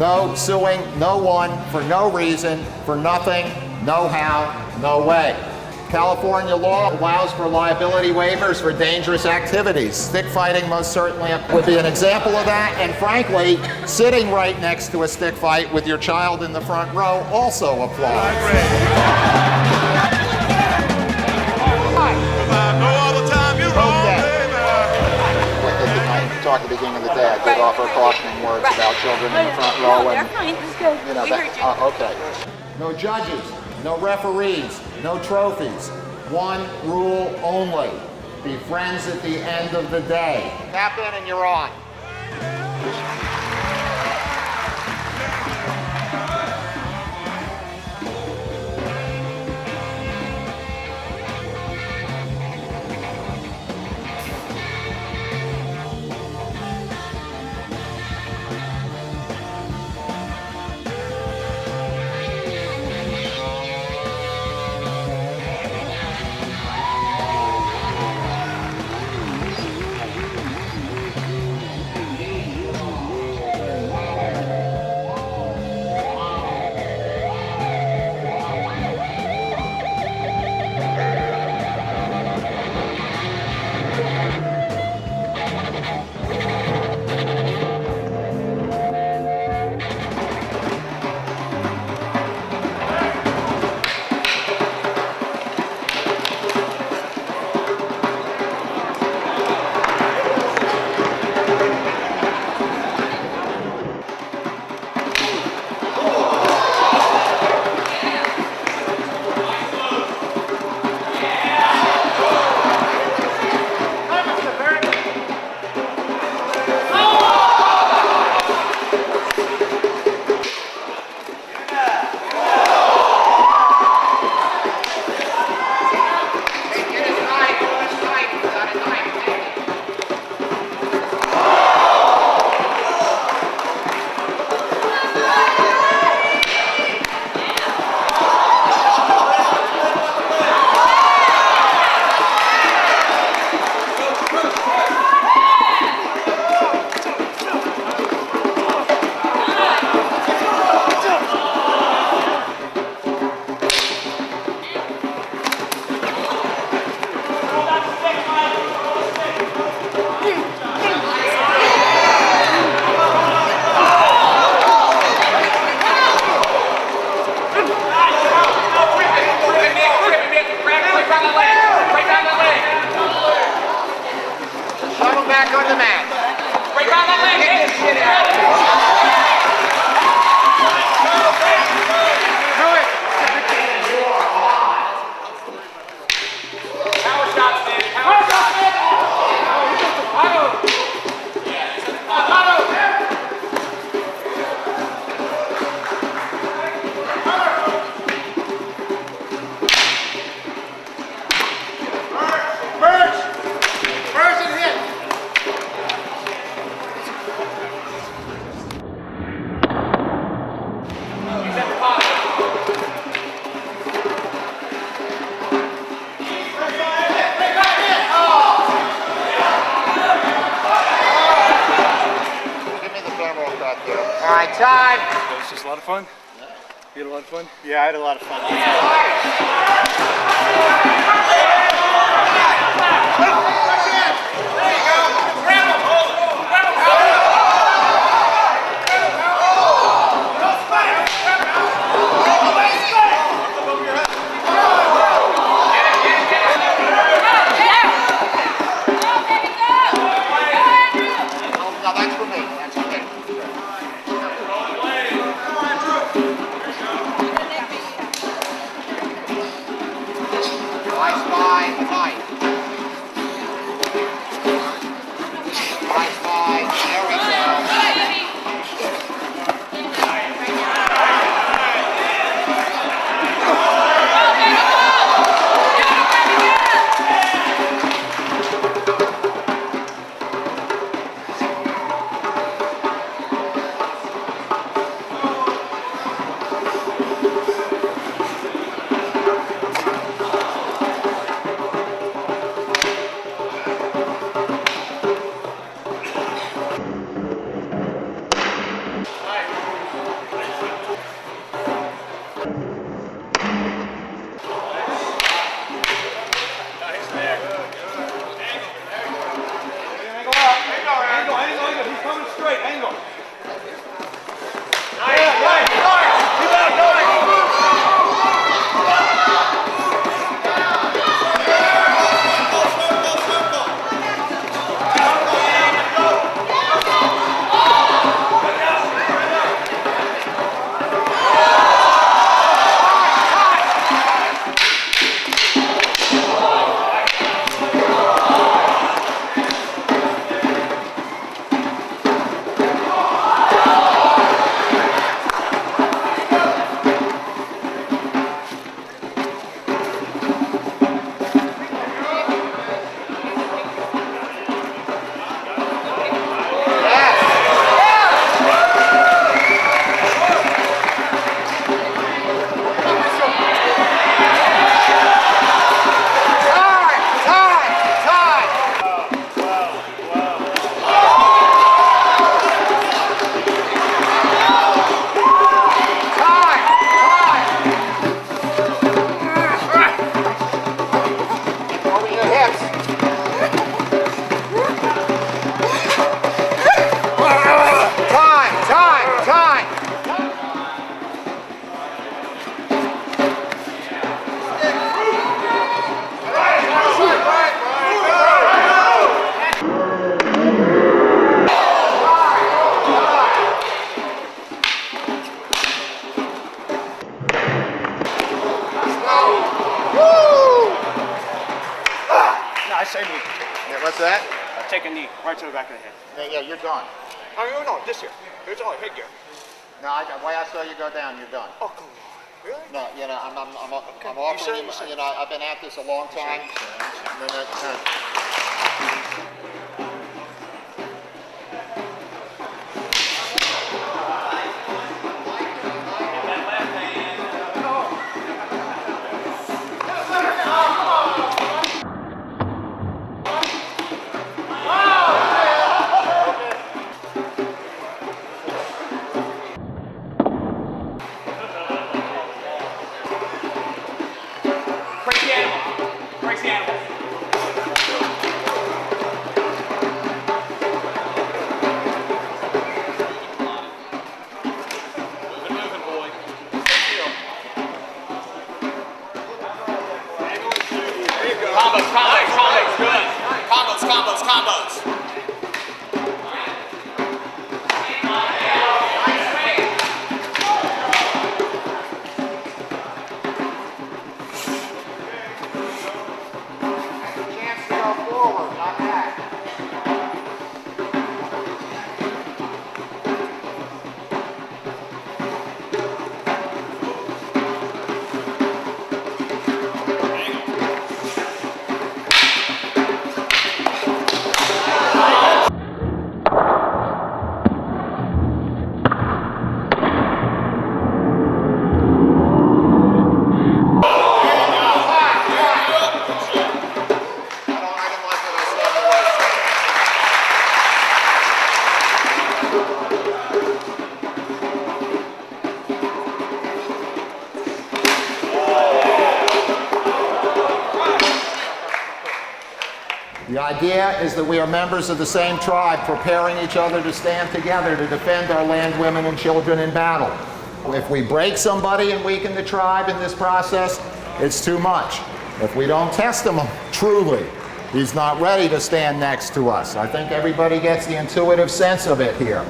No suing no one for no reason, for nothing, no how, no way. California law allows for liability waivers for dangerous activities. Stick fighting most certainly would be an example of that, and frankly, sitting right next to a stick fight with your child in the front row also applies. Talk at the beginning of the day, I did offer cautioning words about children in the front row. They're fine. It's good. You know, okay. No judges, no referees, no trophies. One rule only. Be friends at the end of the day. Tap in and you're on. Back on the mat. Right on the leg. Get this shit out. Do it. Power shots, man. Power shots. All right, time. That was just a lot of fun. You had a lot of fun? Yeah, I had a lot of fun. Nice line, tight. same knee. Yeah, what's that? Take a knee right to the back of the head. Yeah, you're done. Oh, no, this here. It's all headgear. No, the way I saw you go down, you're done. Oh, come on. Really? No, you know, I'm offering sure? you, you know, I've been at this a long time. No, no, no. Break the animal. Break the animal. Combos, good. Combos. Chance to go forward, not back. I don't like what I saw in the way. The idea is that we are members of the same tribe, preparing each other to stand together to defend our land, women, and children in battle. If we break somebody and weaken the tribe in this process, it's too much. If we don't test him truly, he's not ready to stand next to us. I think everybody gets the intuitive sense of it here.